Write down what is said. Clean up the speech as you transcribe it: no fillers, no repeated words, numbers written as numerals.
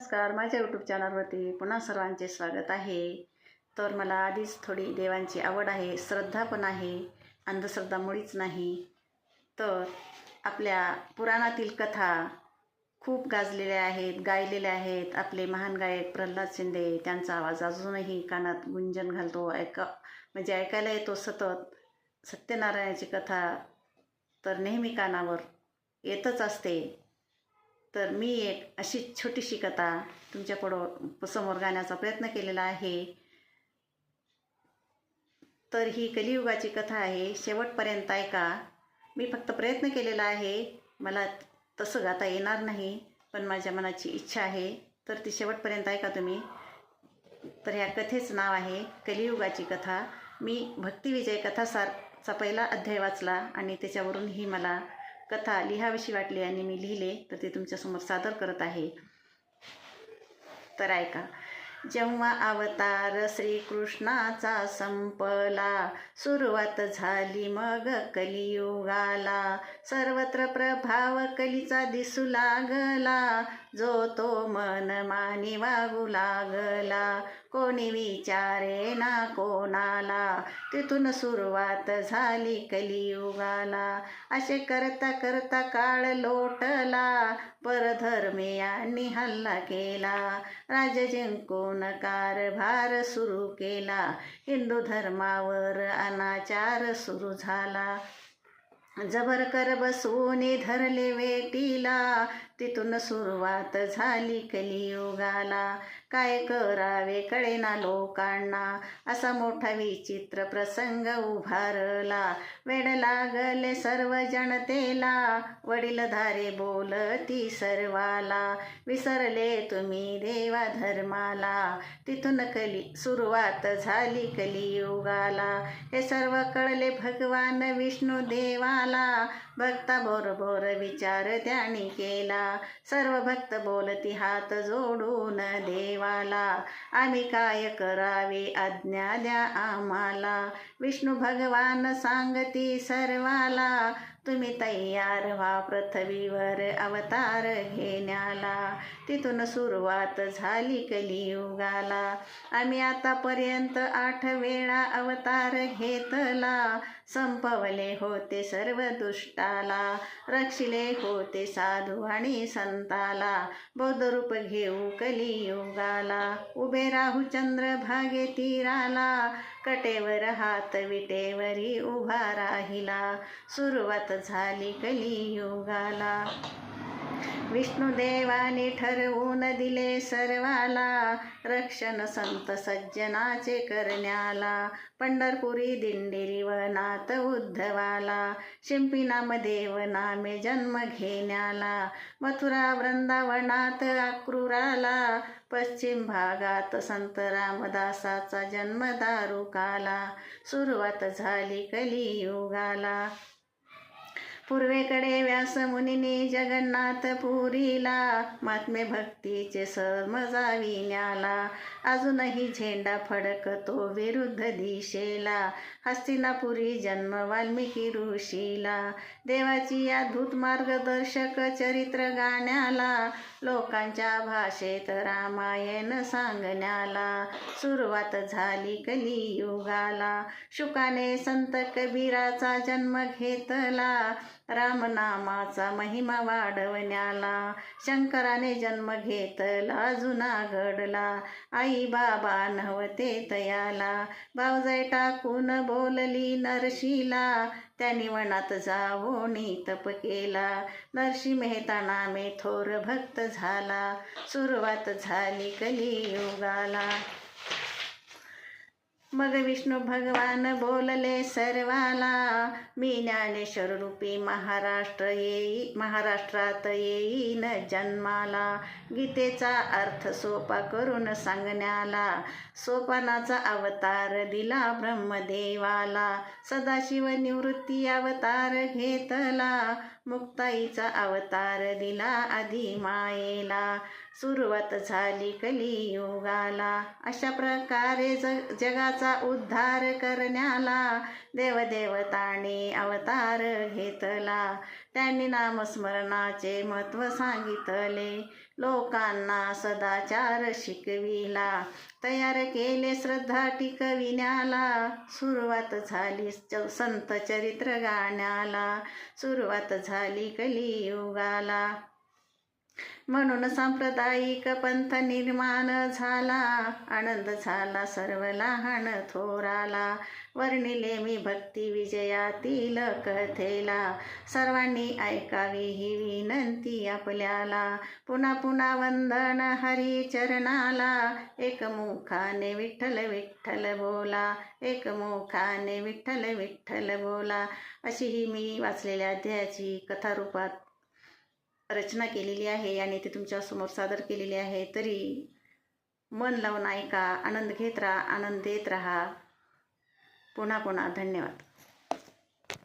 नमस्कार, माझ्या यूट्यूब चॅनलवरती पुन्हा सर्वांचे स्वागत आहे. तर मला आधीच थोडी देवांची आवड आहे, श्रद्धा पण आहे, अंधश्रद्धा मुळीच नाही. तर आपल्या पुराणातील कथा खूप गाजलेल्या आहेत, गायलेल्या आहेत. आपले महान गायक प्रल्हाद शिंदे, त्यांचा आवाज अजूनही कानात गुंजन घालतो, म्हणजे ऐकायला येतो सतत. सत्यनारायणाची कथा तर नेहमी कानावर येतच असते. तर मी एक अशी छोटीशी कथा तुमच्यापुढं समोर गाण्याचा प्रयत्न केलेला आहे. तर ही कलियुगाची कथा आहे, शेवटपर्यंत ऐका. मी फक्त प्रयत्न केलेला आहे, मला तसं गाता येणार नाही, पण माझ्या मनाची इच्छा आहे. तर ती शेवटपर्यंत ऐका तुम्ही. तर ह्या कथेचं नाव आहे कलियुगाची कथा. मी भक्तिविजय कथासारचा पहिला अध्याय वाचला आणि त्याच्यावरून ही मला कथा लिहावीशी वाटली आणि मी लिहिले, तर ते तुमच्यासमोर सादर करत आहे. तर ऐका. जेव्हा अवतार श्रीकृष्णाचा संपला, सुरुवात झाली मग कलियुगाला. सर्वत्र प्रभाव कलीचा दिसू लागला, जो तो मन मानी वागू लागला. कोणी विचारे ना कोणाला, तिथून सुरुवात झाली कलियुगाला. असे करता करता काळ लोटला, परधर्मीयांनी हल्ला केला. राज्य जिंकून कारभार सुरू केला, हिंदू धर्मावर अनाचार सुरू झाला. जबर कर बसवून धरले वेटीला, तिथून सुरुवात झाली कलियुगाला. काय करावे कळेना लोकांना, असा मोठा विचित्र प्रसंग उभारला. वेड लागले सर्व जनतेला, वडीलधारे बोलती सर्वाला. विसरले तुम्ही देवा धर्माला, तिथून सुरुवात झाली कलियुगाला. हे सर्व कळले भगवान विष्णू देवाला, भक्ता बरोबर विचार त्यांनी केला. सर्व भक्त बोलती हात जोडून देवाला, आम्ही काय करावे आज्ञा द्या आम्हाला. विष्णू भगवान सांगती सर्वाला, तुम्ही तयार व्हा पृथ्वीवर अवतार घेण्याला. तिथून सुरुवात झाली कलियुगाला. आम्ही आतापर्यंत 8 वेळा अवतार घेतला. संपवले होते सर्व दुष्टाला, रक्षिले होते साधू आणि संताला. बौद्ध रूप घेऊ कलियुगाला, उभे राहू चंद्रभागे तीराला. कटेवर हात विटेवरी उभा राहिला, सुरुवात झाली कलियुगाला. विष्णुदेवाने ठरवून दिले सर्वाला, रक्षण संत सज्जनाचे करण्याला. पंढरपुरी दिंडी वनात उद्धवाला, शिंपी नामदेव नामे जन्म घेण्याला. मथुरा वृंदावनात अक्रूराला, पश्चिम भागात संत रामदासाचा जन्म दारुकाला. सुरुवात झाली कलियुगाला. पूर्वेकडे व्यासमुनीने जगन्नाथपुरीला, महात्मे भक्तीचे समजाविण्याला. अजूनही झेंडा फडकतो विरुद्ध दिशेला, हस्तिनापुरी जन्म वाल्मिकी ऋषीला. देवाची अद्भुत मार्गदर्शक चरित्र गाण्याला, लोकांच्या भाषेत रामायण सांगण्याला. सुरुवात झाली कलियुगाला. शुकाने संत कबीराचा जन्म घेतला, रामनामाचा महिमा वाढवण्याला. शंकराने जन्म घेतला जुनागडला, आई बाबा नव्हते तयाला. भावजाई टाकून बोलली नरशीला, त्यांनी वनात जाऊन तप केला. नरसी मेहता नामे थोर भक्त झाला, सुरुवात झाली कलियुगाला. मग विष्णू भगवान बोलले सर्वाला, मी ज्ञानेश्वर रूपी महाराष्ट्रात येईन जन्माला. गीतेचा अर्थ सोपा करून सांगण्याला, सोपानाचा अवतार दिला ब्रह्मदेवाला. सदाशिव निवृत्ती अवतार घेतला, मुक्ताईचा अवतार दिला आदिमायेला. सुरुवात झाली कलियुगाला. अशा प्रकारे जगाचा उद्धार करण्याला, देवदेवतांनी अवतार घेतला. त्यांनी नामस्मरणाचे महत्त्व सांगितले. लोकांना सदाचार शिकविला, तयार केले श्रद्धा टिकविण्याला. सुरुवात झाली संत चरित्र गाण्याला, सुरुवात झाली कलियुगाला. म्हणून सांप्रदायिक पंथ निर्माण झाला, आनंद झाला सर्व लहान थोराला. वर्णिले मी भक्ती विजयातील कथेला, सर्वांनी ऐकावी ही विनंती आपल्याला. पुन्हा पुन्हा वंदन हरी चरणाला, एकमुखाने विठ्ठल विठ्ठल बोला, एकमुखाने विठ्ठल विठ्ठल बोला. अशी ही मी वाचलेल्या अध्यायाची कथारूपात रचना केलेली आहे आणि ती तुमच्यासमोर सादर केलेली आहे. तरी मन लावून ऐका, आनंद घेत राहा, आनंद देत राहा. पुन्हा पुन्हा धन्यवाद.